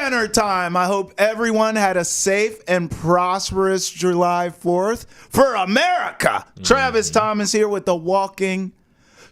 Banner time. I hope everyone had a safe and prosperous July 4th for America. Travis Thomas here with the walking,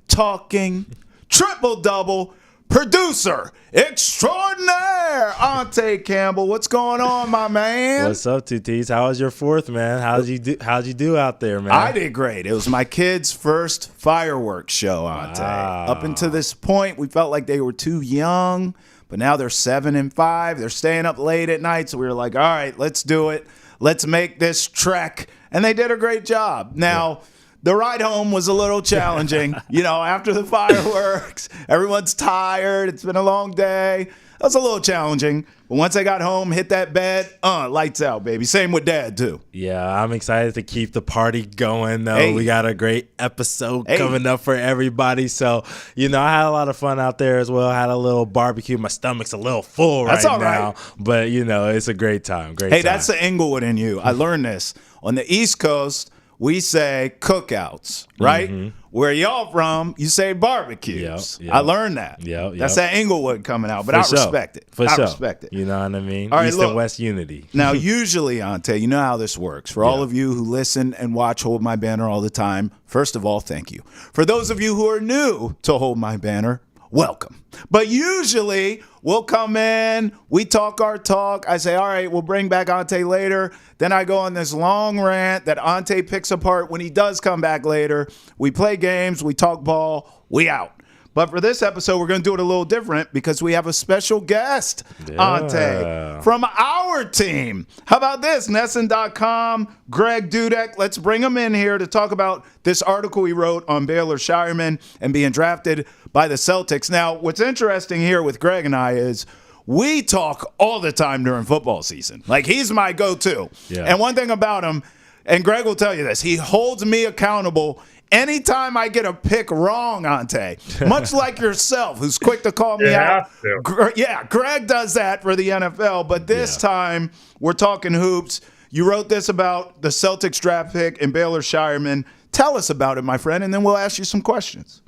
talking, triple-double producer extraordinaire, Ante Campbell. What's going on, my man? What's up, two T's? How was your fourth, man? How'd you do out there, man? I did great. It was my kids' first fireworks show, Ante. Wow. Up until this point, we felt like they were too young, but now they're 7 and 5. They're staying up late at night, so we were like, all right, let's do it. Let's make this trek. And they did a great job. Now, the ride home was a little challenging. After the fireworks, everyone's tired. It's been a long day. That was a little challenging. But once I got home, hit that bed, lights out, baby. Same with Dad, too. Yeah, I'm excited to keep the party going, though. Hey. We got a great episode coming up for everybody. So, I had a lot of fun out there as well. Had a little barbecue. My stomach's a little full That's all right now. But, it's a great time. Hey, that's the Inglewood in you. I learned this. On the East Coast, we say cookouts, right? Mm-hmm. Where y'all from, you say barbecues. Yep. I learned that. Yep. That's that Inglewood coming out, but I respect it. I respect it. You know what I mean? All right, East and West unity. Now, usually, Ante, you know how this works. For all of you who listen and watch Hold My Banner all the time, first of all, thank you. For those of you who are new to Hold My Banner, welcome. But usually we'll come in, we talk our talk. I say, all right, we'll bring back Ante later. Then I go on this long rant that Ante picks apart when he does come back later. We play games, we talk ball, we out. But for this episode, we're going to do it a little different because we have a special guest, Ante, from our team. How about this? Nesson.com, Greg Dudek. Let's bring him in here to talk about this article he wrote on Baylor Shireman and being drafted by the Celtics. Now, what's interesting here with Greg and I is we talk all the time during football season. Like, he's my go-to. Yeah. And one thing about him, and Greg will tell you this, he holds me accountable anytime I get a pick wrong, Ante, much like yourself, who's quick to call me out. Greg does that for the NFL, but this time we're talking hoops. You wrote this about the Celtics draft pick and Baylor Shireman. Tell us about it, my friend, and then we'll ask you some questions.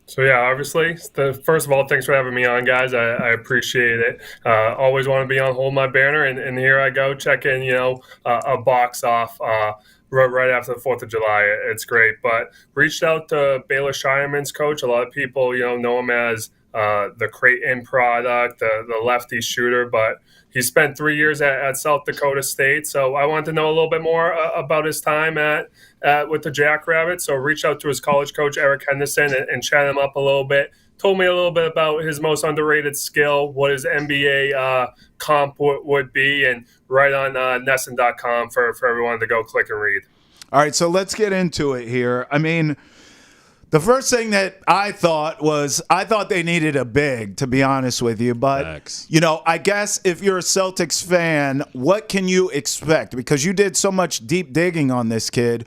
So, obviously, first of all, thanks for having me on, guys. I appreciate it. Always want to be on Hold My Banner, and here I go, checking, a box off right after the 4th of July. It's great. But reached out to Baylor Shireman's coach. A lot of people, know him as the Creighton product, the lefty shooter, but he spent 3 years at South Dakota State. So I wanted to know a little bit more about his time with the Jackrabbits. So reached out to his college coach, Eric Henderson, and chat him up a little bit. Told me a little bit about his most underrated skill, what his NBA comp would be, and right on Nesson.com for everyone to go click and read. All right, so let's get into it here. I mean, the first thing that I thought they needed a big, to be honest with you. But, I guess if you're a Celtics fan, what can you expect? Because you did so much deep digging on this kid.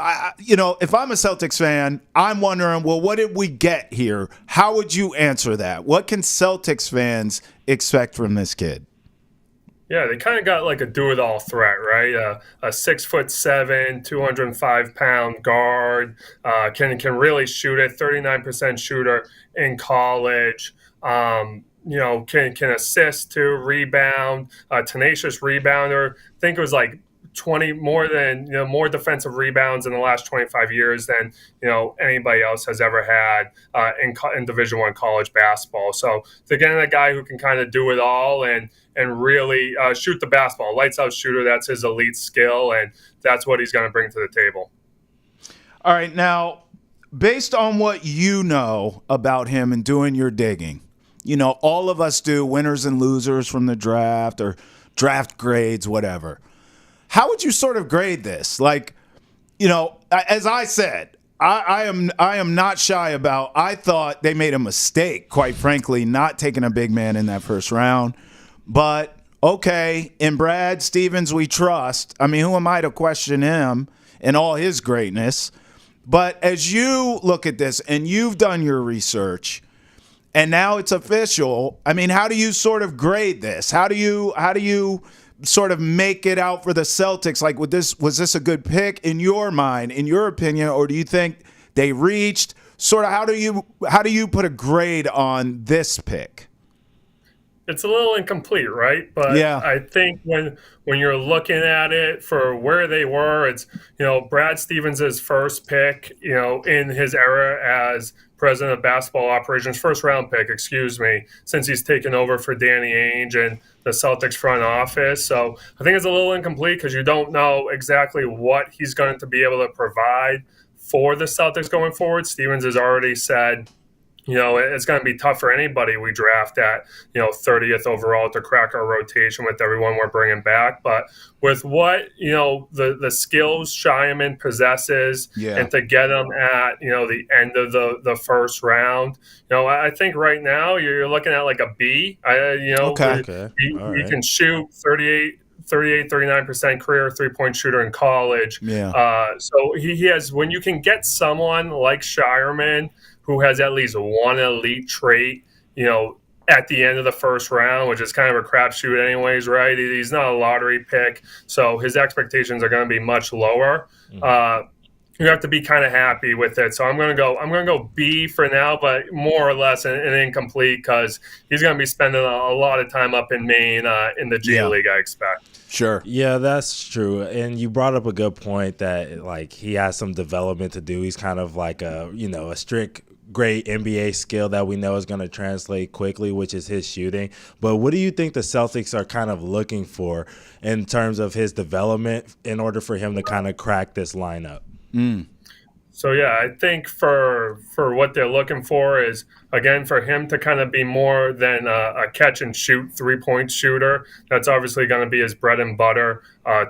If I'm a Celtics fan, I'm wondering, well, what did we get here? How would you answer that? What can Celtics fans expect from this kid? Yeah, they kind of got like a do-it-all threat, right? A 6'7", 205-pound guard, can really shoot it. 39% shooter in college. Can assist too, rebound, tenacious rebounder. I think it was like 20 more defensive rebounds in the last 25 years than anybody else has ever had in Division I college basketball. So again, a guy who can kind of do it all and really shoot the basketball, lights out shooter. That's his elite skill, and that's what he's going to bring to the table. All right, now based on what you know about him and doing your digging, all of us do, winners and losers from the draft or draft grades, whatever. How would you sort of grade this? Like, as I said, I am not shy about, I thought they made a mistake, quite frankly, not taking a big man in that first round. But, okay, in Brad Stevens we trust. I mean, who am I to question him and all his greatness? But as you look at this and you've done your research and now it's official, I mean, how do you sort of grade this? How do you sort of make it out for the Celtics? Like, was this a good pick in your mind, in your opinion, or do you think they reached? Sort of, how do you put a grade on this pick? it's a little incomplete, right? But Yeah. I think when you're looking at it for where they were, it's Brad Stevens' first pick, in his era as president of basketball operations, first round pick, excuse me, since he's taken over for Danny Ainge and the Celtics front office. So I think it's a little incomplete because you don't know exactly what he's going to be able to provide for the Celtics going forward. Stevens has already said it's going to be tough for anybody we draft at, 30th overall to crack our rotation with everyone we're bringing back. But with what, the skills Shireman possesses Yeah. and to get them at, the end of the first round, I think right now you're looking at like a B. Okay. All He right. can shoot 39% career three-point shooter in college. Yeah. So he has, when you can get someone like Shireman who has at least one elite trait, at the end of the first round, which is kind of a crapshoot anyways, right? He's not a lottery pick, so his expectations are going to be much lower. You have to be kind of happy with it. So I'm going to go B for now, but more or less an incomplete because he's going to be spending a lot of time up in Maine in the G League, I expect. Sure. Yeah, that's true. And you brought up a good point that like he has some development to do. He's kind of like a strict great NBA skill that we know is going to translate quickly, which is his shooting. But what do you think the Celtics are kind of looking for in terms of his development in order for him to kind of crack this lineup? So yeah, I think for what they're looking for is, again, for him to kind of be more than a catch and shoot 3-point shooter. That's obviously going to be his bread and butter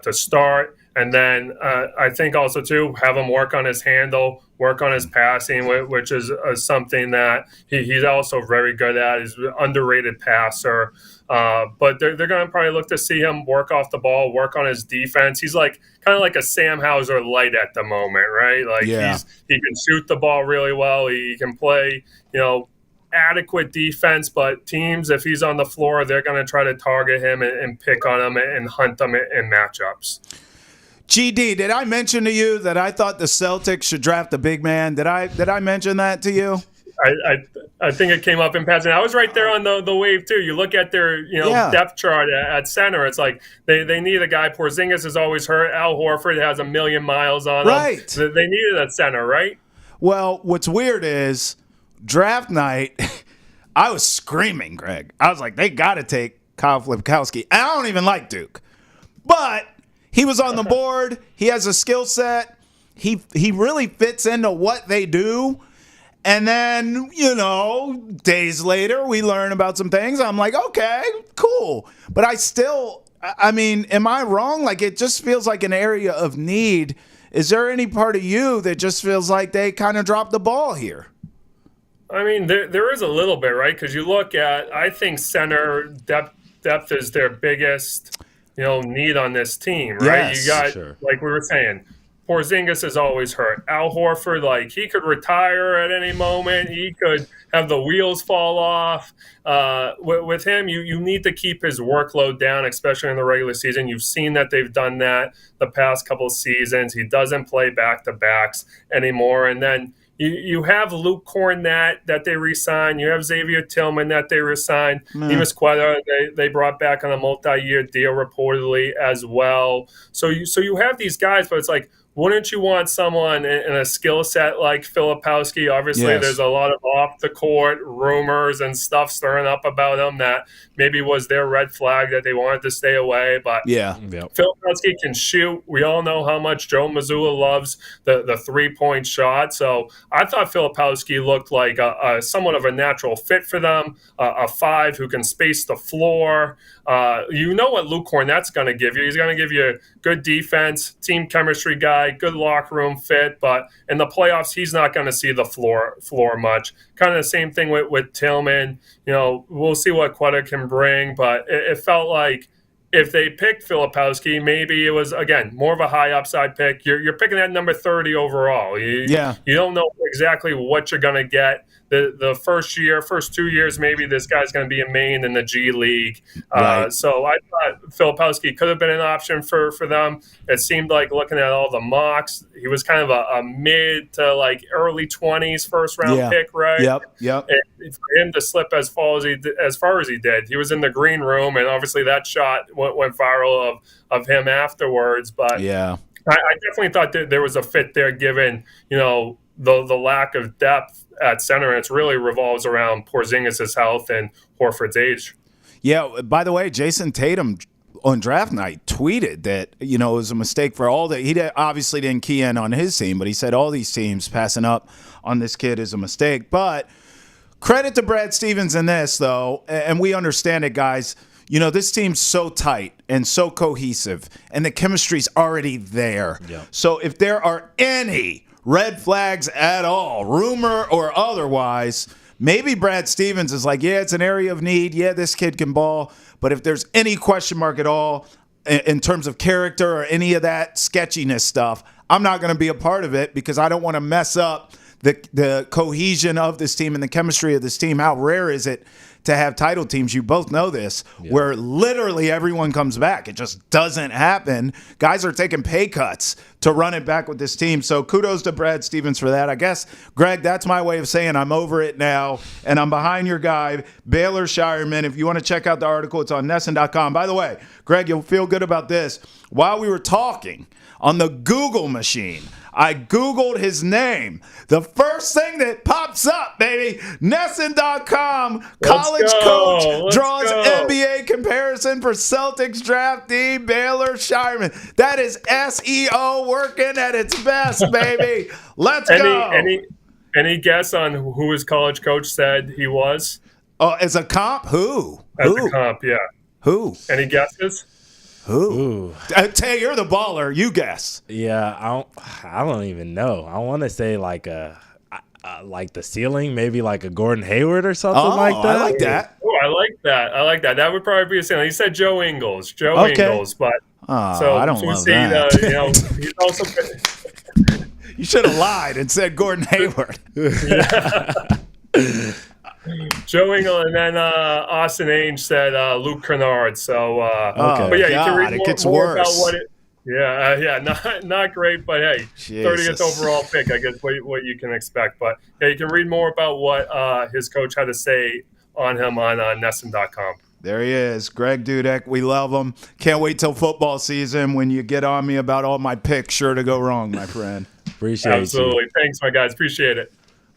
to start. And then I think also too have him work on his handle, work on his passing, which is something that he's also very good at. He's an underrated passer. But they're going to probably look to see him work off the ball, work on his defense. He's like kind of like a Sam Hauser light at the moment, right? Like he can shoot the ball really well. He can play, adequate defense. But teams, if he's on the floor, they're going to try to target him and pick on him and hunt him in matchups. GD, did I mention to you that I thought the Celtics should draft a big man? Did I mention that to you? I think it came up in passing. I was right there on the wave too. You look at their depth chart at center. It's like they need a guy. Porzingis is always hurt. Al Horford has a million miles on him. Right. They needed a center, right? Well, what's weird is draft night. I was screaming, Greg. I was like, they got to take Kyle Filipkowski. And I don't even like Duke, but he was on the board. He has a skill set. He really fits into what they do. And then, days later, we learn about some things. I'm like, okay, cool. But am I wrong? Like, it just feels like an area of need. Is there any part of you that just feels like they kind of dropped the ball here? I mean, there is a little bit, right? Because you look at, I think center depth is their biggest, need on this team, right? Yes, you got, sure. like we were saying, Porzingis is always hurt. Al Horford, like he could retire at any moment. He could have the wheels fall off. With him, you need to keep his workload down, especially in the regular season. You've seen that they've done that the past couple of seasons. He doesn't play back-to-backs anymore. And then you have Luke Cornett that they re-signed. You have Xavier Tillman that they re-signed. Neemias Quetta they brought back on a multi-year deal reportedly as well. So you have these guys, but it's like, wouldn't you want someone in a skill set like Filipkowski? Obviously, There's a lot of off-the-court rumors and stuff stirring up about him that maybe was their red flag that they wanted to stay away. But Filipkowski can shoot. We all know how much Joe Mazzulla loves the three-point shot. So I thought Filipkowski looked like a somewhat of a natural fit for them, a five who can space the floor. You know what Luke Cornett's going to give you. He's going to give you good defense, team chemistry guy, good locker room fit. But in the playoffs, he's not going to see the floor much. Kind of the same thing with Tillman. We'll see what Quetta can bring. But it felt like if they picked Filipkowski, maybe it was, again, more of a high upside pick. You're picking at number 30 overall. You don't know exactly what you're going to get the first 2 years, maybe this guy's going to be a main in the G League. Right. So I thought Filipowski could have been an option for them. It seemed like, looking at all the mocks, he was kind of a mid to like early 20s first round Yeah. pick, right? Yep. And for him to slip as far as he did, he was in the green room, and obviously that shot went viral of him afterwards. But Yeah. I definitely thought that there was a fit there, given the lack of depth at center. And it really revolves around Porzingis' health and Horford's age. Yeah. By the way, Jason Tatum on draft night tweeted that it was a mistake for all the. He obviously didn't key in on his team, but he said all these teams passing up on this kid is a mistake. But credit to Brad Stevens in this, though, and we understand it, guys. This team's so tight and so cohesive, and the chemistry's already there. Yeah. So if there are any red flags at all, rumor or otherwise, maybe Brad Stevens is like, yeah, it's an area of need. Yeah, this kid can ball. But if there's any question mark at all in terms of character or any of that sketchiness stuff, I'm not going to be a part of it, because I don't want to mess up the cohesion of this team and the chemistry of this team. How rare is it to have title teams, you both know this, where literally everyone comes back? It just doesn't happen. Guys are taking pay cuts to run it back with this team. So kudos to Brad Stevens for that. I guess, Greg, that's my way of saying I'm over it now, and I'm behind your guy, Baylor Shireman. If you want to check out the article, it's on NESN.com. By the way, Greg, you'll feel good about this. While we were talking on the Google machine, I Googled his name. The first thing that pops up, baby, NESN.com, college coach draws NBA comparison for Celtics draftee Baylor Shireman. That is SEO working at its best, baby. Let's go. Any guess on who his college coach said he was? Oh, as a comp? Who? A comp, yeah. Who? Any guesses? Who? Tay, you're the baller. You guess. Yeah, I don't even know. I want to say like like the ceiling, maybe like a Gordon Hayward or something like that. I like that. Oh, I like that. That would probably be a ceiling. He said Joe Ingles. Ingles, but I don't love that. He's also. You should have lied and said Gordon Hayward. Joe Ingles, and then Austin Ainge said Luke Kennard. So, but yeah, you can read more about what it. Not great, but hey, Jesus. 30th overall pick, I guess what you can expect. But yeah, you can read more about what his coach had to say on him on NESN.com. There he is, Greg Dudek. We love him. Can't wait till football season when you get on me about all my picks. Sure to go wrong, my friend. Appreciate Absolutely. you. Thanks, my guys. Appreciate it.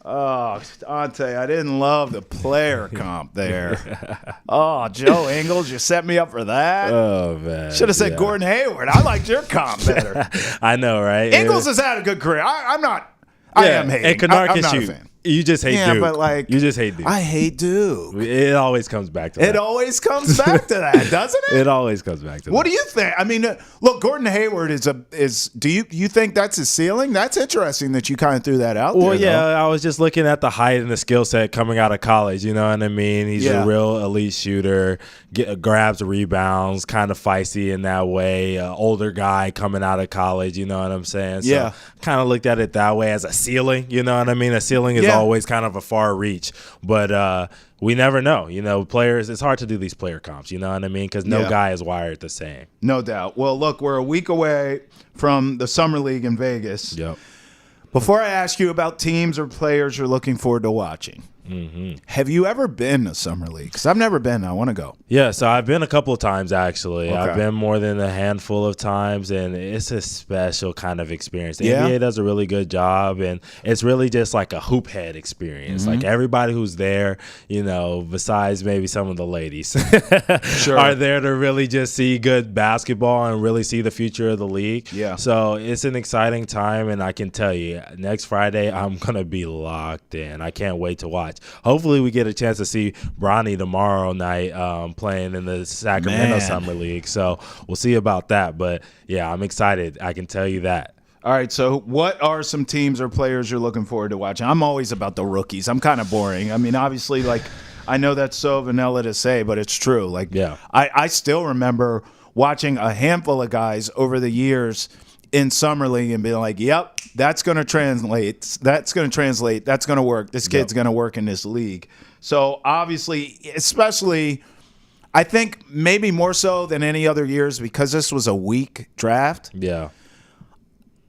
Oh, Ante, I didn't love the player comp there. Oh, Joe Ingles, you set me up for that. Oh, man. Should have said Gordon Hayward. I liked your comp better. I know, right? Ingles has had a good career. I am hating. And Kennard I'm can not shoot. a fan. You just hate Duke. But like, you just hate Duke. I hate Duke. It always comes back to that. It always comes back to that, doesn't it? It always comes back to that. What do you think? I mean, look, Gordon Hayward is. Do you think that's his ceiling? That's interesting that you kind of threw that out there. Well, yeah, though. I was just looking at the height and the skill set coming out of college. You know what I mean? He's a real elite shooter, grabs rebounds, kind of feisty in that way. Older guy coming out of college. You know what I'm saying? So kind of looked at it that way as a ceiling. You know what I mean? A ceiling is always kind of a far reach, but we never know. You know, players, it's hard to do these player comps, you know what I mean? Because no guy is wired the same. No doubt. Well, look, we're a week away from the Summer League in Vegas. Yep. Before I ask you about teams or players you're looking forward to watching, have you ever been to Summer League? Because I've never been. I want to go. Yeah, so I've been a couple of times, actually. Okay. I've been more than a handful of times, and it's a special kind of experience. The NBA does a really good job, and it's really just like a hoop head experience. Like everybody who's there, you know, besides maybe some of the ladies, are there to really just see good basketball and really see the future of the league. Yeah. So it's an exciting time, and I can tell you, next Friday, I'm going to be locked in. I can't wait to watch. Hopefully we get a chance to see Bronny tomorrow night playing in the Sacramento Summer League. So we'll see about that. But, yeah, I'm excited. I can tell you that. All right, so what are some teams or players you're looking forward to watching? I'm always about the rookies. I'm kind of boring. I mean, obviously, like, I know that's so vanilla to say, but it's true. Like, I still remember watching a handful of guys over the years in summer league and being like, yep, that's going to translate. That's going to translate. That's going to work. This kid's going to work in this league. So obviously, especially, I think maybe more so than any other years because this was a weak draft. Yeah.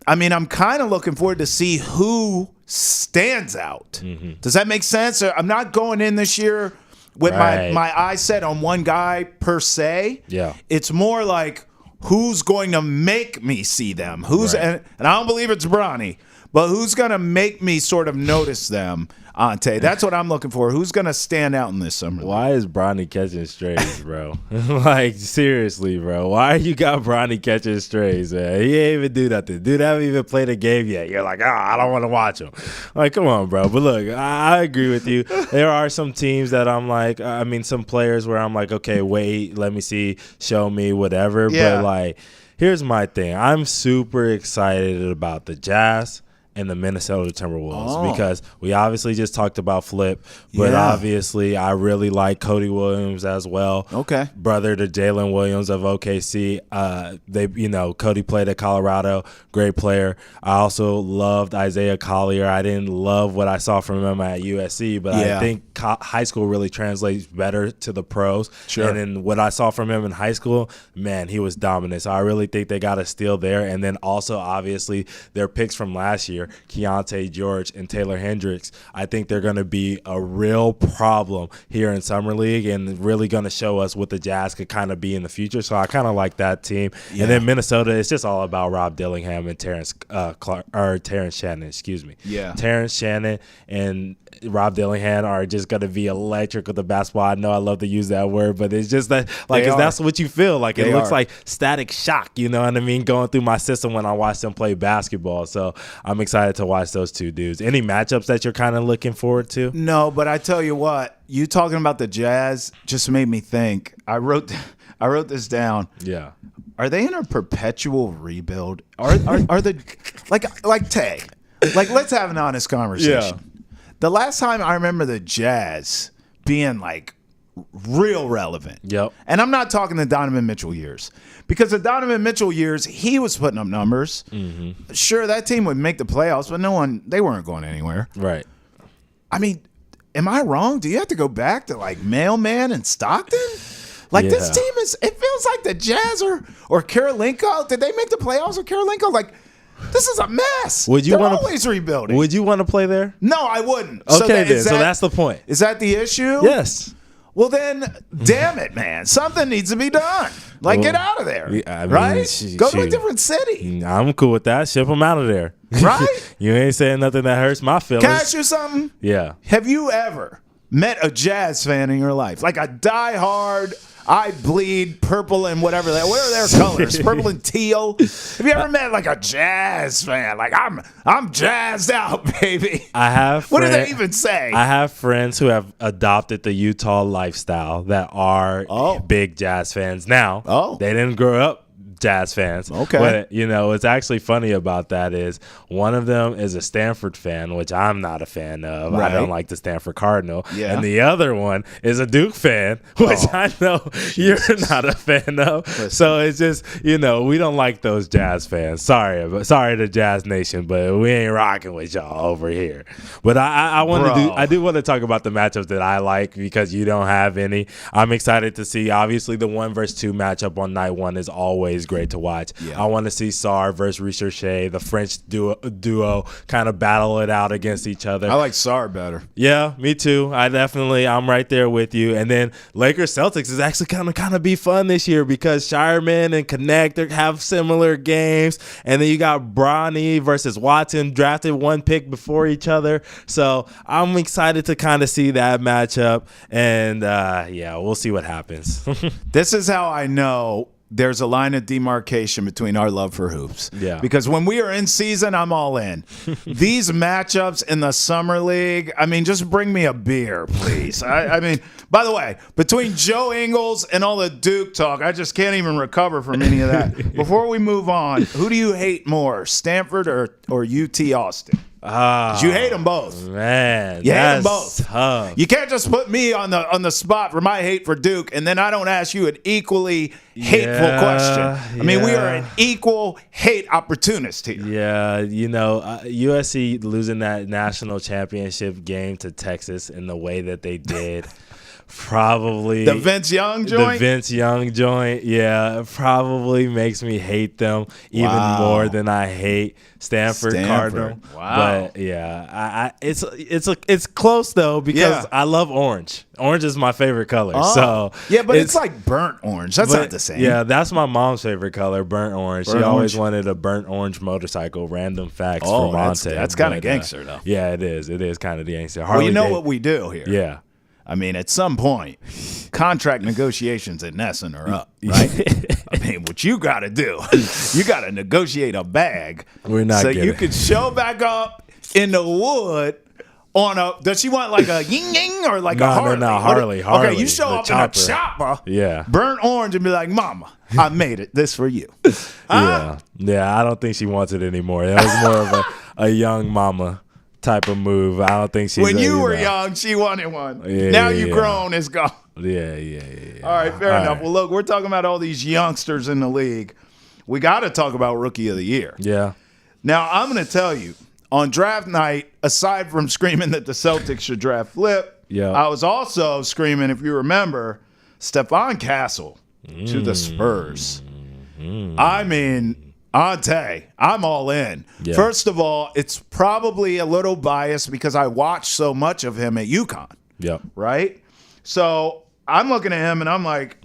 I mean, I'm kind of looking forward to see who stands out. Mm-hmm. Does that make sense? I'm not going in this year with my eyes set on one guy per se. Yeah. It's more like who's going to make me see them. And I don't believe it's Bronny, but who's going to make me sort of notice them, Ante? That's what I'm looking for. Who's going to stand out in this summer? Why is Bronny catching strays, bro? Like, seriously, bro. Why you got Bronny catching strays, man? He ain't even do nothing. Dude haven't even played a game yet. You're like, I don't want to watch him. Like, come on, bro. But look, I agree with you. There are some teams that I'm like, some players where I'm like, okay, wait, let me see, show me, whatever. Yeah. But, like, here's my thing. I'm super excited about the Jazz and the Minnesota Timberwolves because we obviously just talked about Flip, but obviously I really like Cody Williams as well. Okay. Brother to Jalen Williams of OKC. Cody played at Colorado, great player. I also loved Isaiah Collier. I didn't love what I saw from him at USC, but I think high school really translates better to the pros. Sure. And then what I saw from him in high school, man, he was dominant. So I really think they got a steal there. And then also, obviously, their picks from last year, Keontae George and Taylor Hendricks, I think they're going to be a real problem here in Summer League and really going to show us what the Jazz could kind of be in the future. So I kind of like that team. Yeah. And then Minnesota, it's just all about Rob Dillingham and Terrence Shannon, Yeah. Terrence Shannon and Rob Dillingham are just going to be electric with the basketball. I know I love to use that word, but it's just that, like, that's what you feel. Like, it looks like static shock, you know what I mean, going through my system when I watch them play basketball. So I'm excited to watch those two dudes. Any matchups that you're kind of looking forward to? No, but I tell you what, you talking about the Jazz just made me think. I wrote this down. Yeah. Are they in a perpetual rebuild? Are the like Tay? Like, let's have an honest conversation. Yeah. The last time I remember the Jazz being like real relevant. Yep. And I'm not talking the Donovan Mitchell years. Because the Donovan Mitchell years, he was putting up numbers. Mm-hmm. Sure, that team would make the playoffs, but they weren't going anywhere. Right. I mean, am I wrong? Do you have to go back to like Mailman and Stockton? Like, this team it feels like the Jazz or Karolinko. Did they make the playoffs with Karolinko? Like, this is a mess. They're always rebuilding. Would you want to play there? No, I wouldn't. Okay, so that's the point. Is that the issue? Yes. Well, then, damn it, man. Something needs to be done. Like, get out of there. Right? Go to a different city. I'm cool with that. Ship them out of there. Right? You ain't saying nothing that hurts my feelings. Can I ask you something? Yeah. Have you ever met a Jazz fan in your life? Like a diehard, I bleed purple and whatever. What are their colors? Purple and teal. Have you ever met like a Jazz fan? Like, I'm jazzed out, baby. I have. What do they even say? I have friends who have adopted the Utah lifestyle that are big Jazz fans now. They didn't grow up Jazz fans. Okay. But, what's actually funny about that is one of them is a Stanford fan, which I'm not a fan of. Right. I don't like the Stanford Cardinal. Yeah. And the other one is a Duke fan, which I know you're not a fan of. Listen. So it's just, we don't like those Jazz fans. Sorry to Jazz Nation, but we ain't rocking with y'all over here. But I do want to talk about the matchups that I like because you don't have any. I'm excited to see, obviously, the 1 versus 2 matchup on night one is always great to watch. Yeah. I want to see Sarr versus Richerche, the French duo kind of battle it out against each other. I like Sarr better. Yeah, me too. I'm right there with you. And then Lakers Celtics is actually kind of be fun this year because Shireman and Connect have similar games. And then you got Bronny versus Watson, drafted 1 pick before each other. So I'm excited to kind of see that matchup. And we'll see what happens. This is how I know there's a line of demarcation between our love for hoops. Yeah. Because when we are in season, I'm all in. These matchups in the summer league, I mean, just bring me a beer, please. I mean, by the way, between Joe Ingles and all the Duke talk, I just can't even recover from any of that. Before we move on, who do you hate more, Stanford or UT Austin? You hate them both. Man, You hate them that's both. tough. You can't just put me on the spot for my hate for Duke, and then I don't ask you an equally hateful question. I mean, we are an equal hate opportunist here. Yeah, USC losing that national championship game to Texas in the way that they did. Probably The Vince Young joint? Yeah, probably makes me hate them even more than I hate Stanford Cardinal. Wow. But yeah, it's close though because I love orange. Orange is my favorite color. So yeah, but it's like burnt orange. That's not the same. Yeah, that's my mom's favorite color, burnt orange. She always wanted a burnt orange motorcycle. Random facts from Monte. That's kind of gangster though. Yeah, it is. It is kind of gangster. Well, you know what we do here? Yeah. I mean, at some point, contract negotiations at Nesson are up, right? I mean, what you got to do, you got to negotiate a bag. We're not so getting you can show back up in the wood on a. Does she want like a ying ying or like a Harley? No, Harley. Okay, you show up chopper. in a chopper, yeah, burnt orange, and be like, "Mama, I made it. This for you." Yeah. I don't think she wants it anymore. That was more of a young mama type of move. I don't think she's. When you were young, she wanted one. Now you grown, it's gone. Yeah. All right, fair enough. Well, look, we're talking about all these youngsters in the league. We got to talk about Rookie of the Year. Yeah. Now, I'm going to tell you, on draft night, aside from screaming that the Celtics should draft Flip, I was also screaming, if you remember, Stephon Castle to the Spurs. I mean, Ante, I'm all in. Yeah. First of all, it's probably a little biased because I watched so much of him at UConn. Yep. Right? So I'm looking at him and I'm like,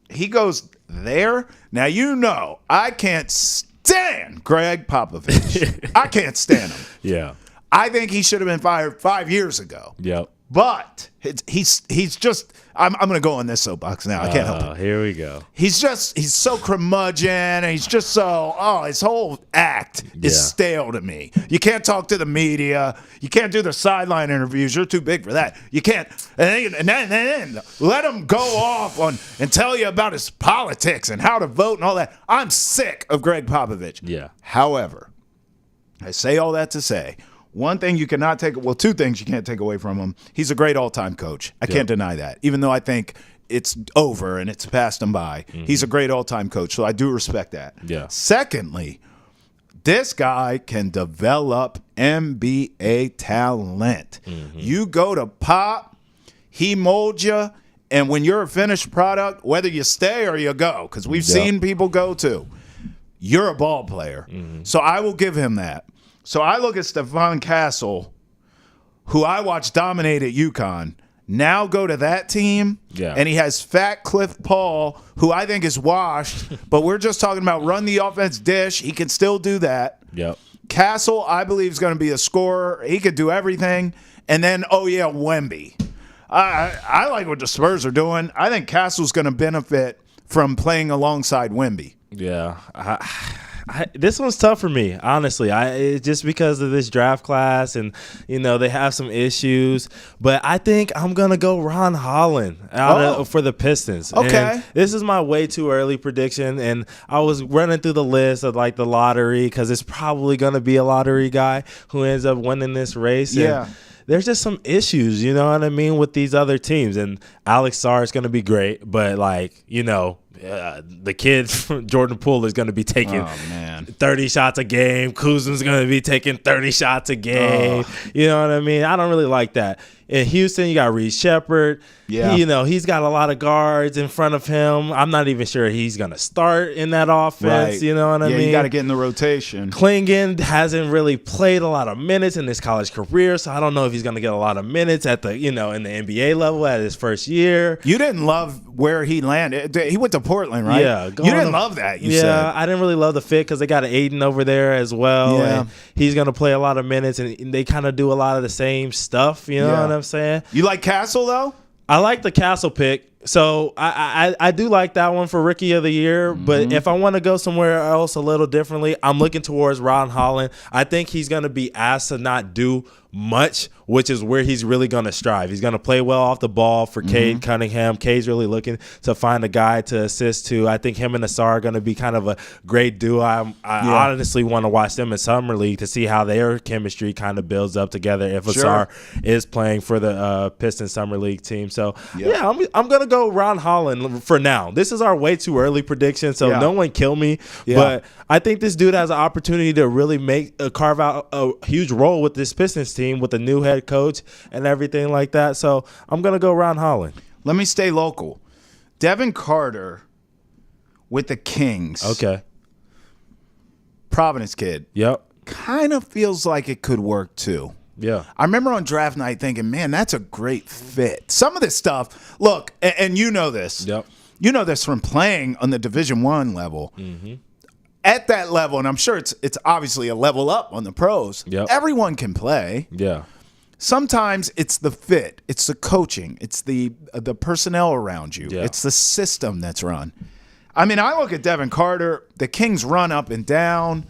he goes there? Now, I can't stand Greg Popovich. I can't stand him. Yeah. I think he should have been fired 5 years ago. Yep. But he's just I'm going to go on this soapbox now. I can't help it. Here we go. He's so curmudgeon, and he's just so his whole act is stale to me. You can't talk to the media. You can't do the sideline interviews. You're too big for that. You can't and then let him go off on and tell you about his politics and how to vote and all that. I'm sick of Greg Popovich. Yeah. However, I say all that to say, one thing you cannot take, well, two things you can't take away from him. He's a great all-time coach. I can't deny that. Even though I think it's over and it's passed him by, he's a great all-time coach, so I do respect that. Yeah. Secondly, this guy can develop NBA talent. You go to Pop, he molds you, and when you're a finished product, whether you stay or you go, because we've seen people go too, you're a ball player. So I will give him that. So I look at Stephon Castle, who I watched dominate at UConn, now go to that team, and he has Fat Cliff Paul, who I think is washed, but we're just talking about run the offense dish. He can still do that. Yep. Castle, I believe, is going to be a scorer. He could do everything. And then, Wemby. I like what the Spurs are doing. I think Castle's going to benefit from playing alongside Wemby. Yeah. This one's tough for me, honestly. Just because of this draft class, and they have some issues. But I think I'm gonna go Ron Holland for the Pistons. Okay, and this is my way too early prediction, and I was running through the list of like the lottery because it's probably gonna be a lottery guy who ends up winning this race. Yeah. And there's just some issues, you know what I mean, with these other teams. And Alex Sarr is gonna be great, but the kid from Jordan Poole is going to be taking 30 shots a game. Kuzma's going to be taking 30 shots a game. You know what I mean? I don't really like that. In Houston, you got Reed Shepherd. Yeah. He's got a lot of guards in front of him. I'm not even sure he's going to start in that offense. Right. You know what I mean? Yeah, you got to get in the rotation. Klingon hasn't really played a lot of minutes in his college career, so I don't know if he's going to get a lot of minutes at the, in the NBA level at his first year. You didn't love where he landed. He went to Portland, right? Yeah. You didn't love that, you said. Yeah, I didn't really love the fit because they got Aiden over there as well. Yeah. And he's going to play a lot of minutes, and they kind of do a lot of the same stuff. You know what I'm saying? You like Castle, though? I like the Castle pick. So I do like that one for Rookie of the Year. But if I want to go somewhere else a little differently, I'm looking towards Ron Holland. I think he's going to be asked to not do much, which is where he's really going to strive. He's going to play well off the ball for Cade Cunningham. Cade's really looking to find a guy to assist to. I think him and Asar are going to be kind of a great duo. I honestly want to watch them in Summer League to see how their chemistry kind of builds up together if Asar is playing for the Pistons Summer League team. So, I'm going to go Ron Holland for now. This is our way too early prediction, so no one kill me. But I think this dude has an opportunity to really carve out a huge role with this Pistons team with a new head coach and everything like that. So I'm going to go Ron Holland. Let me stay local. Devin Carter with the Kings. Okay. Providence kid. Yep. Kind of feels like it could work too. Yeah. I remember on draft night thinking, man, that's a great fit. Some of this stuff, look, and you know this. Yep. You know this from playing on the Division I level. Mm-hmm. At that level, and I'm sure it's obviously a level up on the pros, everyone can play. Yeah. Sometimes it's the fit, it's the coaching, it's the personnel around you, it's the system that's run. I mean, I look at Devin Carter, the Kings run up and down.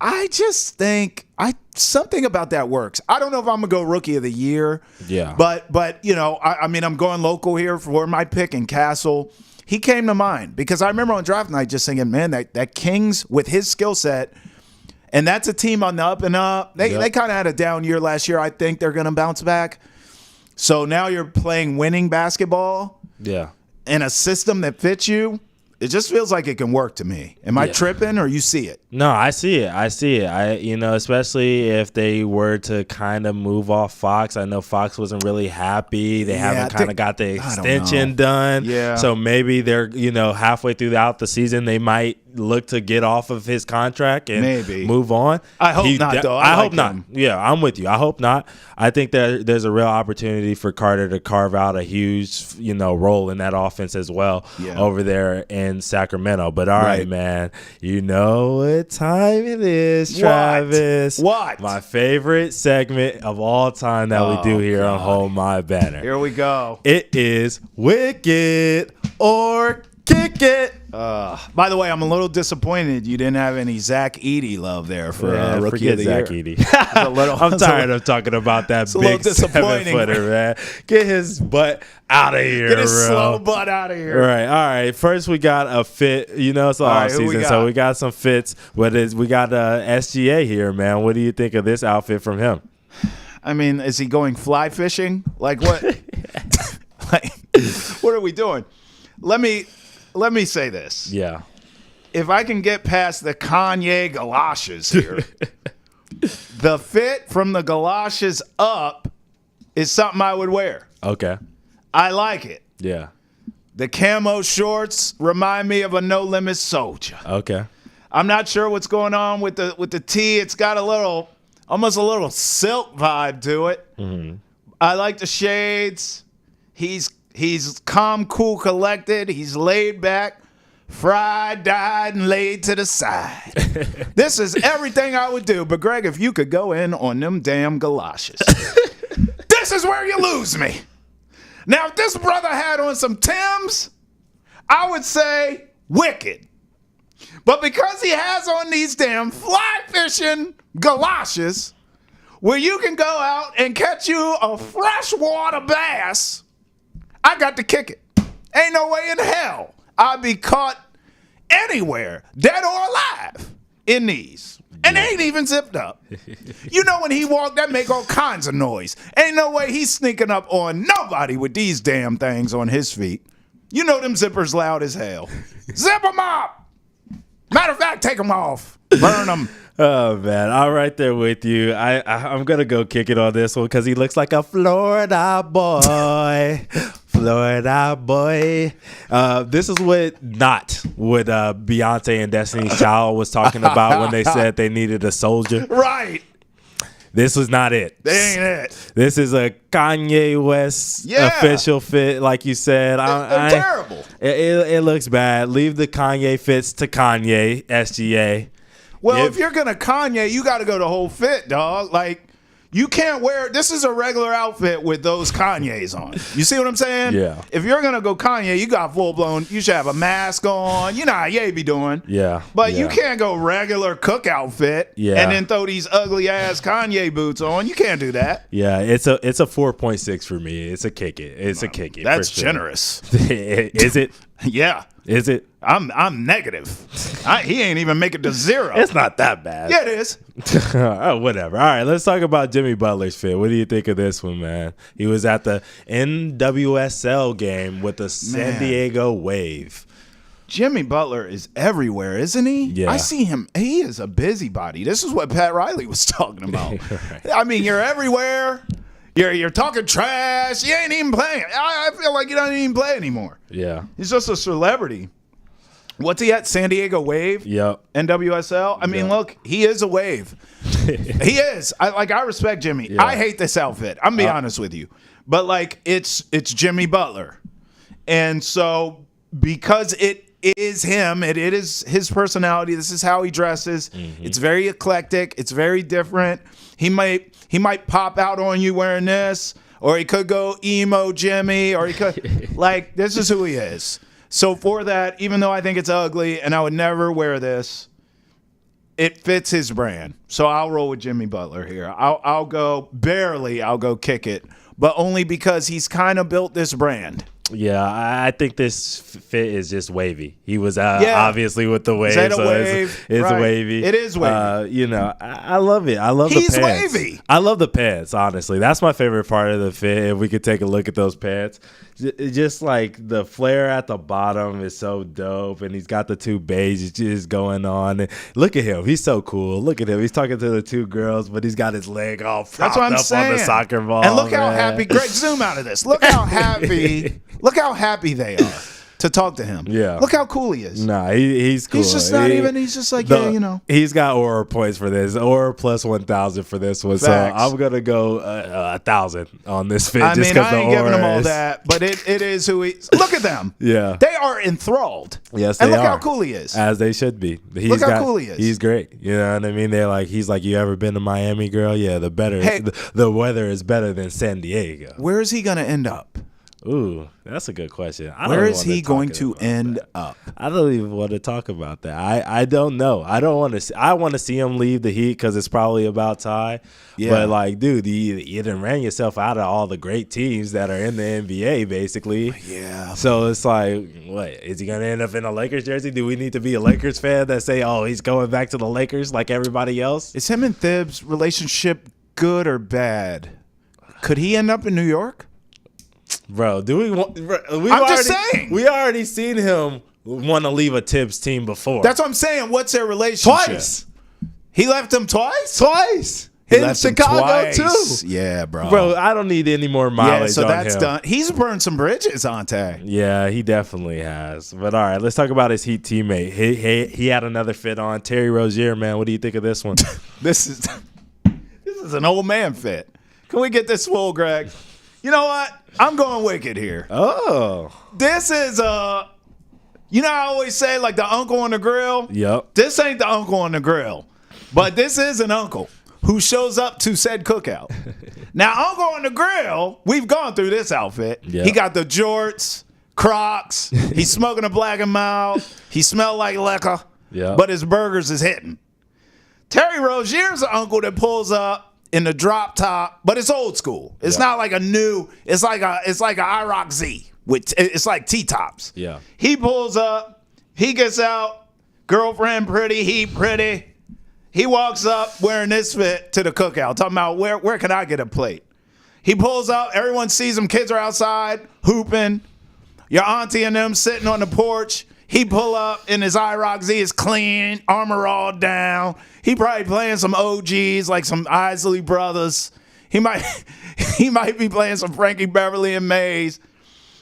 I just think something about that works. I don't know if I'm gonna go Rookie of the Year. Yeah. But you know, I mean, I'm going local here for my pick in Castle. He came to mind because I remember on draft night just thinking, man, that Kings with his skill set, and that's a team on the up and up. They kind of had a down year last year. I think they're going to bounce back. So now you're playing winning basketball in a system that fits you. It just feels like it can work to me. Am I tripping or you see it? No, I see it. Especially if they were to kind of move off Fox. I know Fox wasn't really happy. They haven't kind of got the extension done. Yeah. So maybe they're, halfway throughout the season, they might look to get off of his contract and move on. I hope not, though. I hope not. Yeah, I'm with you. I hope not. I think that there's a real opportunity for Carter to carve out a huge, role in that offense as well over there in Sacramento. But all right, man, you know what time it is, Travis. What? My favorite segment of all time that we do here on Hold My Banner. Here we go. It is Wicked or Kick It. By the way, I'm a little disappointed you didn't have any Zach Edey love there for Rookie of the Year. Zach Edey. I'm tired of talking about that big 7-footer, man. Get his butt out of here, Get his slow butt out of here. All right. First, we got a fit. It's all season, so we got some fits. We got SGA here, man. What do you think of this outfit from him? I mean, is he going fly fishing? Like what? What are we doing? Let me say this. Yeah. If I can get past the Kanye galoshes here, the fit from the galoshes up is something I would wear. Okay. I like it. Yeah. The camo shorts remind me of a No Limit Soldier. Okay. I'm not sure what's going on with the tee. It's got almost a little silk vibe to it. Mm-hmm. I like the shades. He's calm, cool, collected. He's laid back, fried, dyed, and laid to the side. This is everything I would do. But, Greg, if you could go in on them damn galoshes, this is where you lose me. Now, if this brother had on some Timbs, I would say wicked. But because he has on these damn fly fishing galoshes, where you can go out and catch you a freshwater bass, I got to kick it. Ain't no way in hell I'd be caught anywhere, dead or alive, in these. And they ain't even zipped up. When he walked, that make all kinds of noise. Ain't no way he's sneaking up on nobody with these damn things on his feet. Them zippers loud as hell. Zip them up. Matter of fact, take them off. Burn them. Oh, man. I'm right there with you. I'm going to go kick it on this one because he looks like a Florida boy. Florida boy. This is what Beyonce and Destiny's Child was talking about when they said they needed a soldier. Right. This was not it. They ain't it. This is a Kanye West official fit, like you said. Terrible. It looks bad. Leave the Kanye fits to Kanye, SGA. Well, if you're going to Kanye, you got to go the whole fit, dog. Like, You can't wear, this is a regular outfit with those Kanye's on. You see what I'm saying? Yeah. If you're going to go Kanye, you got full blown, you should have a mask on. You know how Ye be doing. Yeah. But yeah. you can't go regular Cook outfit and then throw these ugly ass Kanye boots on. You can't do that. Yeah, it's a 4.6 for me. It's a kick it. It's a kick it. That's for sure. generous. Is it? Yeah. Is it? I'm negative. He ain't even make it to 0. It's not that bad. Yeah, it is. Oh, whatever. All right, let's talk about Jimmy Butler's fit. What do you think of this one, man? He was at the NWSL game with the San Diego Wave. Jimmy Butler is everywhere, isn't he? Yeah. I see him. He is a busybody. This is what Pat Riley was talking about. Right. I mean, you're everywhere. You're talking trash. You ain't even playing. I feel like you don't even play anymore. Yeah. He's just a celebrity. What's he at? San Diego Wave? Yep. NWSL? I mean, look, he is a wave. He is. I respect Jimmy. Yeah. I hate this outfit. I'm gonna be honest with you. But like it's Jimmy Butler. And so because it is him, it is his personality, this is how he dresses. Mm-hmm. It's very eclectic, it's very different. He might pop out on you wearing this, or he could go emo Jimmy, or he could like this is who he is. So for that, even though I think it's ugly and I would never wear this, it fits his brand. So I'll roll with Jimmy Butler here. I'll go kick it, but only because he's kind of built this brand. Yeah, I think this fit is just wavy. He was obviously with the wave. Is that a wave? It's Right. wavy. It is wavy. I love it. I love He's the pants. wavy. I love the pants, honestly. That's my favorite part of the fit. If we could take a look at those pants. Just like the flare at the bottom is so dope, and he's got the two beiges going on. And look at him. He's so cool. Look at him. He's talking to the two girls, but he's got his leg all propped up on the soccer ball. And look how happy, Greg, zoom out of this. Look how happy, they are to talk to him. Yeah. Look how cool he is. Nah, he's cool. He's just not even, he's just like, He's got Aura points for this. Aura plus 1,000 for this one. Facts. So I'm going to go 1,000 on this fit. I just mean, I ain't the giving him all is. that, but it is who he is. Look at them. Yeah. They are enthralled. Yes, and they look are. how cool he is. As they should be. Look how cool he is. He's great. You know what I mean? He's like, you ever been to Miami, girl? Yeah, the weather is better than San Diego. Where is he going to end up? Ooh, that's a good question. Where is he going to end up? I don't even want to talk about that. I don't know. I don't want to. I want to see him leave the Heat because it's probably about time. Yeah. But like, dude, you done ran yourself out of all the great teams that are in the NBA, basically. Yeah. So it's like, what is he going to end up in a Lakers jersey? Do we need to be a Lakers fan that say, oh, he's going back to the Lakers like everybody else? Is him and Thibs' relationship good or bad? Could he end up in New York? Bro, do we want? I'm just saying. We already seen him want to leave a Tibbs team before. That's what I'm saying. What's their relationship? Twice. He left them twice? Twice. He In left them Chicago, twice. too. Yeah, bro. Bro, I don't need any more mileage. Yeah, so that's him. done. He's burned some bridges, Ante. Yeah, he definitely has. But all right, let's talk about his Heat teammate. He had another fit on. Terry Rozier, man. What do you think of this one? This is an old man fit. Can we get this full, Greg? You know what? I'm going wicked here. Oh. This is you know I always say like the uncle on the grill? Yep. This ain't the uncle on the grill. But this is an uncle who shows up to said cookout. Now, uncle on the grill, we've gone through this outfit. Yep. He got the jorts, Crocs. He's smoking a Black and Mild. He smelled like liquor. Yep. But his burgers is hitting. Terry Rozier's the uncle that pulls up in the drop top, but it's old school. It's not like a new. It's like a IROC Z with. It's like T-tops. Yeah. He pulls up. He gets out. Girlfriend pretty. He pretty. He walks up wearing this fit to the cookout. Talking about where can I get a plate? He pulls up. Everyone sees him. Kids are outside hooping. Your auntie and them sitting on the porch. He pull up and his IROC Z is clean, armor all down. He probably playing some OGs like some Isley Brothers. He might be playing some Frankie Beverly and Mays.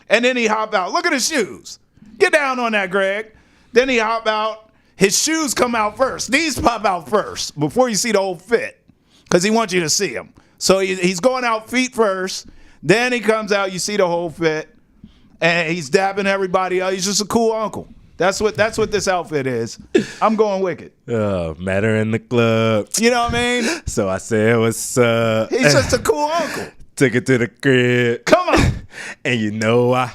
And then he hop out. Look at his shoes. Get down on that, Greg. Then he hop out. His shoes come out first. These pop out first before you see the whole fit because he wants you to see them. So he's going out feet first. Then he comes out. You see the whole fit. And he's dabbing everybody up. He's just a cool uncle. That's what this outfit is. I'm going Wicked. Met her in the club. You know what I mean? So I said, what's up? He's just a cool uncle. Took it to the crib. Come on. And you know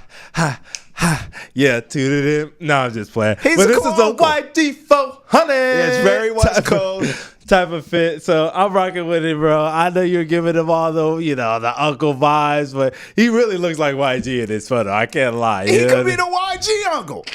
yeah, tooted him. No, I'm just playing. He's but a this cool is a uncle. YG400. It's very West Coast. Type of fit. So I'm rocking with it, bro. I know you're giving him all the, the uncle vibes, but he really looks like YG in this photo. I can't lie. He could be the YG uncle.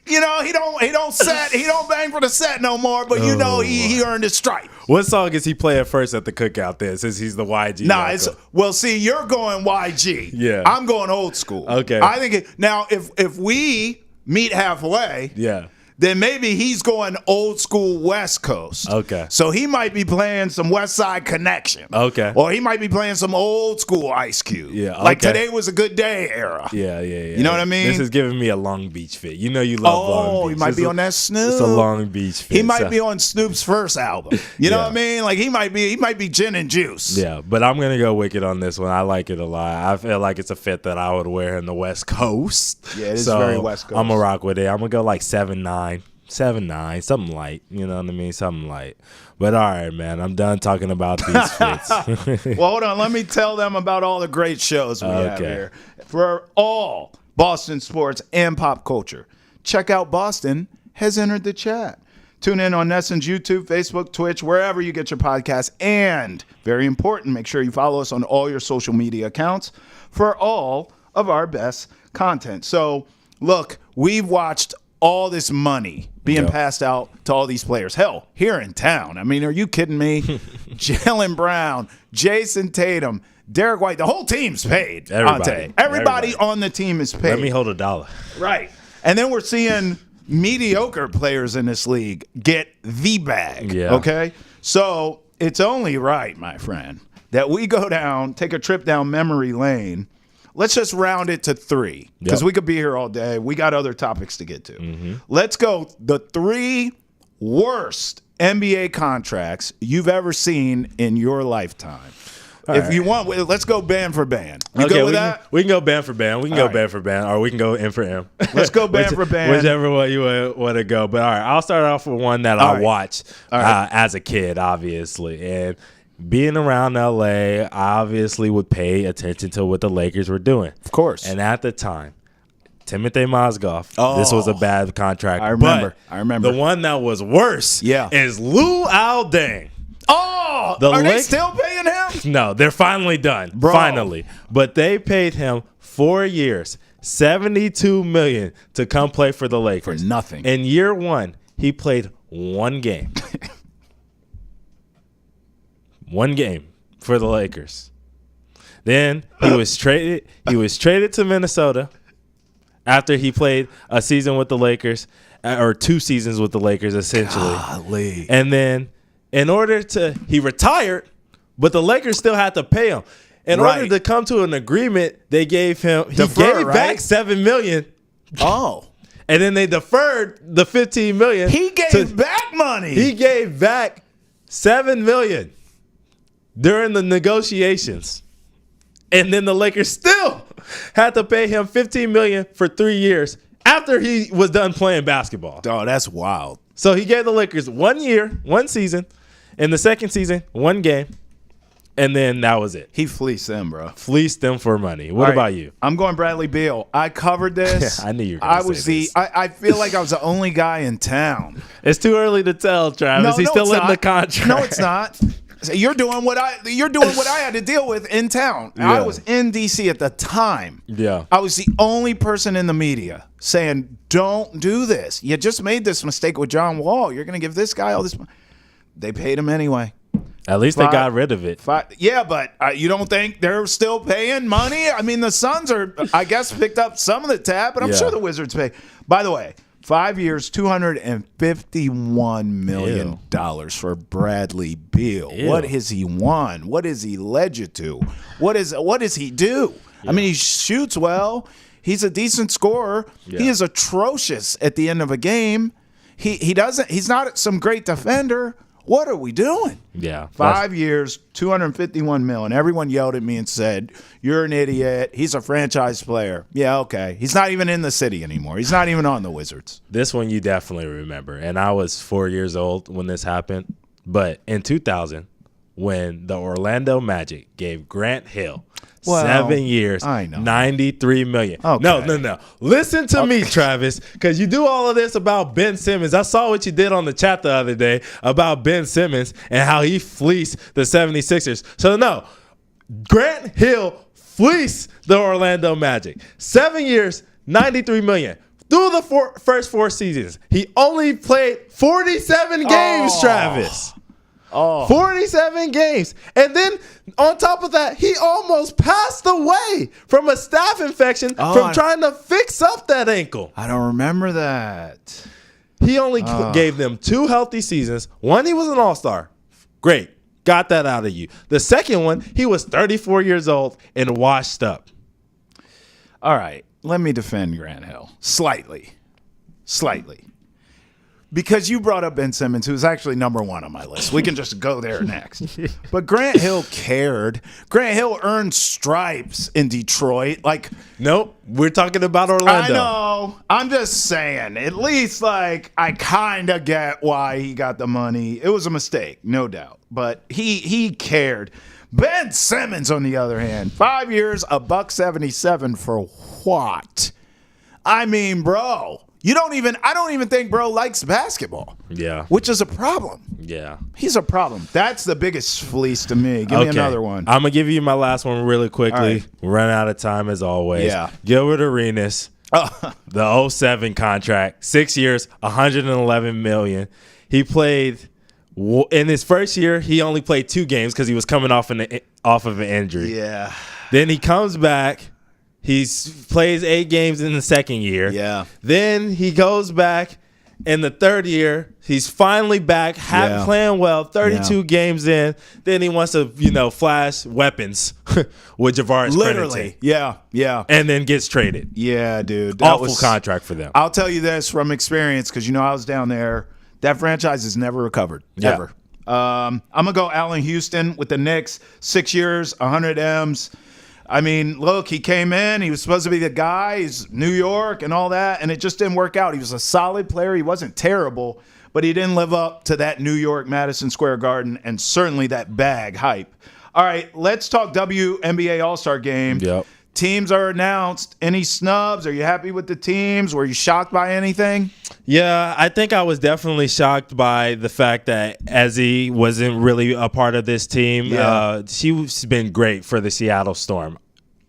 He don't bang for the set no more, but he earned his stripe. What song is he playing first at the cookout then, since he's the YG? See, you're going YG. Yeah. I'm going old school. Okay. I think now if we meet halfway, yeah, then maybe he's going old school West Coast. Okay. So he might be playing some West Side Connection. Okay. Or he might be playing some old school Ice Cube. Yeah. Like okay. Today Was a Good Day era. Yeah. You know what I mean? This is giving me a Long Beach fit. You know you love Long Beach. He might be on that Snoop. It's a Long Beach fit. He might be on Snoop's first album. You know what I mean? Like he might be gin and juice. Yeah, but I'm gonna go Wicked on this one. I like it a lot. I feel like it's a fit that I would wear in the West Coast. Yeah, it is very West Coast. I'm gonna rock with it. I'm gonna go like 7'9", something light. You know what I mean? Something light. But all right, man, I'm done talking about these fits. Well, hold on. Let me tell them about all the great shows we have here. For all Boston sports and pop culture, check out Boston Has Entered the Chat. Tune in on Nesson's YouTube, Facebook, Twitch, wherever you get your podcasts. And, very important, make sure you follow us on all your social media accounts for all of our best content. So, look, we've watched all this money being passed out to all these players. Hell, here in town. I mean, are you kidding me? Jaylen Brown, Jason Tatum, Derek White, the whole team's paid. Everybody on the team is paid. Let me hold $1. Right. And then we're seeing mediocre players in this league get the bag. Yeah. Okay? So it's only right, my friend, that we go down, take a trip down memory lane. Let's just round it to 3 because we could be here all day. We got other topics to get to. Mm-hmm. Let's go the 3 worst NBA contracts you've ever seen in your lifetime. If you want, let's go band for band. You go with that? We can go band for band. We can go band for band, or we can go M for M. Let's go band for band. Whichever one you want to go. But all right, I'll start off with one that I watched as a kid, obviously. And being around LA, I obviously would pay attention to what the Lakers were doing. Of course. And at the time, Timothy Mozgov, this was a bad contract. I remember. The one that was worse is Lou Alding. Oh, are they still paying him? No, they're finally done. Bro. Finally. But they paid him 4 years, $72 million to come play for the Lakers. For nothing. In year 1, he played 1 game. 1 game for the Lakers. Then he was traded. He was traded to Minnesota after he played a season with the Lakers, or 2 seasons with the Lakers, essentially. Golly. And then, he retired, but the Lakers still had to pay him. In order to come to an agreement, they gave him back $7 million. Oh. And then they deferred the $15 million. He gave back money. He gave back $7 million during the negotiations. And then the Lakers still had to pay him $15 million for 3 years after he was done playing basketball. Oh, that's wild. So he gave the Lakers 1 year, 1 season. In the second season, 1 game. And then that was it. He fleeced them, bro. Fleeced them for money. What about you? I'm going Bradley Beal. I covered this. I knew you were going to say this. I feel like I was the only guy in town. It's too early to tell, Travis. He's still in the contract. No, it's not. You're doing what I had to deal with in town. Yeah. I was in DC at the time. Yeah. I was the only person in the media saying, "Don't do this. You just made this mistake with John Wall. You're going to give this guy all this money." They paid him anyway. At least they got rid of it. Yeah, but you don't think they're still paying money? I mean, the Suns are, I guess, picked up some of the tab, but I'm sure the Wizards pay. By the way, 5 years, $251 million for Bradley Beal. Ew. What has he won? What has he led you to? What does he do? Yeah. I mean, he shoots well. He's a decent scorer. Yeah. He is atrocious at the end of a game. He's not some great defender. What are we doing? Yeah. 5 years, $251 million. Everyone yelled at me and said, "You're an idiot. He's a franchise player." Yeah, okay. He's not even in the city anymore. He's not even on the Wizards. This one you definitely remember. And I was 4 years old when this happened. But in 2000, when the Orlando Magic gave Grant Hill 7 years, I know. $93 million. Okay. No. Listen to me, Travis, because you do all of this about Ben Simmons. I saw what you did on the chat the other day about Ben Simmons and how he fleeced the 76ers. So, no, Grant Hill fleeced the Orlando Magic. 7 years, $93 million. Through the first 4 seasons, he only played 47 games, Travis. 47 games. And then on top of that, he almost passed away from a staph infection from trying to fix up that ankle. I don't remember that. He only gave them 2 healthy seasons. One, he was an all-star. Great. Got that out of you. The second one, he was 34 years old and washed up. All right. Let me defend Grant Hill. Slightly. Because you brought up Ben Simmons, who's actually number 1 on my list. We can just go there next. But Grant Hill cared. Grant Hill earned stripes in Detroit. Nope. We're talking about Orlando. I know. I'm just saying. At least, I kind of get why he got the money. It was a mistake, no doubt. But he cared. Ben Simmons, on the other hand, 5 years, $177 for what? I mean, bro. I don't even think bro likes basketball. Yeah. Which is a problem. Yeah. He's a problem. That's the biggest fleece to me. Give me another one. I'm going to give you my last one really quickly. Right. We're running out of time as always. Yeah. Gilbert Arenas, the 07 contract, 6 years, $111 million. He played in his first year, he only played 2 games because he was coming off of an injury. Yeah. Then he comes back. He plays 8 games in the second year. Yeah. Then he goes back in the third year. He's finally back, playing well, 32 games in. Then he wants to, flash weapons with Javaris Literally. Crittenton. Yeah. And then gets traded. Yeah, dude. Awful contract for them. I'll tell you this from experience because, I was down there. That franchise has never recovered, ever. I'm going to go Allen Houston with the Knicks, 6 years, 100 M's. I mean, look, he came in. He was supposed to be the guy. He's New York and all that, and it just didn't work out. He was a solid player. He wasn't terrible, but he didn't live up to that New York Madison Square Garden and certainly that bag hype. All right, let's talk WNBA All-Star Game. Yep. Teams are announced. Any snubs? Are you happy with the teams? Were you shocked by anything? Yeah, I think I was definitely shocked by the fact that Ezzy wasn't really a part of this team. Yeah. She's been great for the Seattle Storm.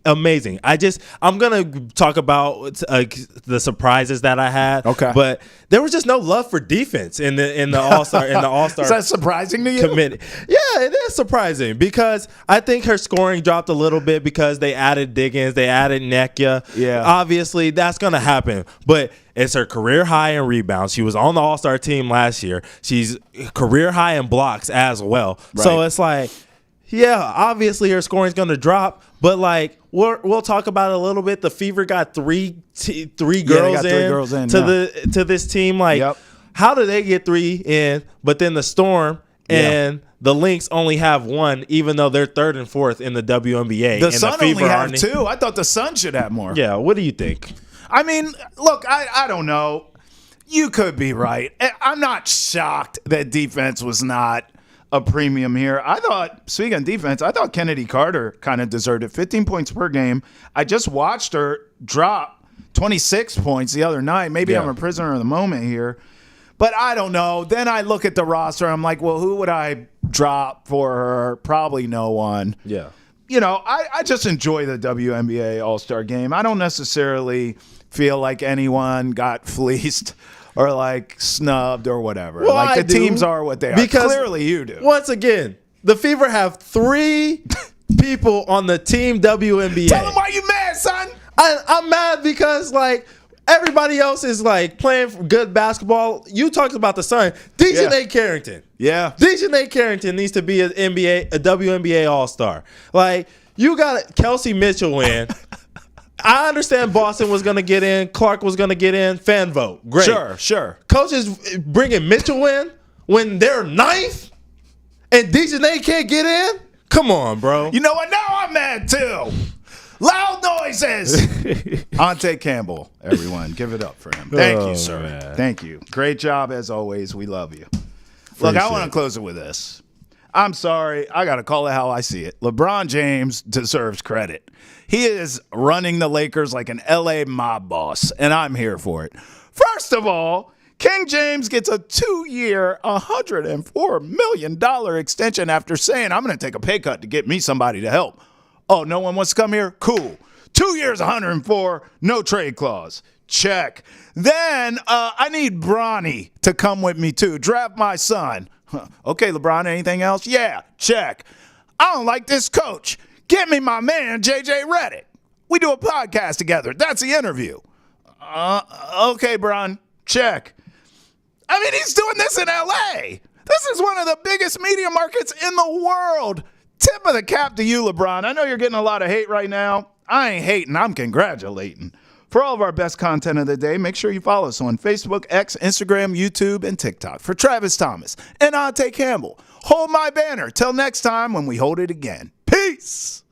Amazing. I'm gonna talk about the surprises that I had. Okay. But there was just no love for defense in the All-Star Is that surprising to you? committee. Yeah, it is surprising because I think her scoring dropped a little bit because they added Diggins, they added Nekia. Yeah. Obviously, that's gonna happen. But it's her career high in rebounds. She was on the All-Star team last year. She's career high in blocks as well. Right. So it's yeah, obviously her scoring's going to drop, but we'll talk about it a little bit. The Fever got three girls in to this team. How do they get 3 in? But then the Storm and the Lynx only have 1, even though they're 3rd and 4th in the WNBA. The Sun only have 2. I thought the Sun should have more. Yeah, what do you think? I mean, look, I don't know. You could be right. I'm not shocked that defense was not a premium here. I thought, speaking of defense, I thought Kennedy Carter kind of deserved it. 15 points per game. I just watched her drop 26 points the other night. Maybe I'm a prisoner of the moment here. But I don't know. Then I look at the roster. I'm like, well, who would I drop for her? Probably no one. Yeah. I just enjoy the WNBA All-Star Game. I don't necessarily feel like anyone got fleeced or snubbed or whatever. Well, the teams are what they are. Because clearly you do. Once again, the Fever have 3 people on the team WNBA. Tell them why you mad, son. I'm mad because everybody else is playing good basketball. You talked about the Sun. Dejounte Carrington. Yeah. Dejounte Carrington needs to be a WNBA All-Star. You got Kelsey Mitchell in. I understand Boston was going to get in. Clark was going to get in. Fan vote. Great. Sure. Coaches bringing Mitchell in. when they're ninth and Dejanay can't get in? Come on, bro. You know what? Now I'm mad too. Loud noises. Ante Campbell, everyone. Give it up for him. Thank you, sir. Man. Thank you. Great job as always. We love you. Look, I want to close it with this. I'm sorry. I got to call it how I see it. LeBron James deserves credit. He is running the Lakers like an LA mob boss, and I'm here for it. First of all, King James gets a 2-year, $104 million extension after saying, I'm going to take a pay cut to get me somebody to help. Oh, no one wants to come here? Cool. 2 years, 104, no trade clause. Check. Then I need Bronny to come with me too. Draft my son. Okay, LeBron, anything else? Yeah, check. I don't like this coach. Get me my man, JJ Redick. We do a podcast together. That's the interview. Okay, Bron, check. I mean, he's doing this in LA. This is one of the biggest media markets in the world. Tip of the cap to you, LeBron. I know you're getting a lot of hate right now. I ain't hating. I'm congratulating. For all of our best content of the day, make sure you follow us on Facebook, X, Instagram, YouTube, and TikTok. For Travis Thomas and Ante Campbell, hold my banner. Till next time when we hold it again. Peace.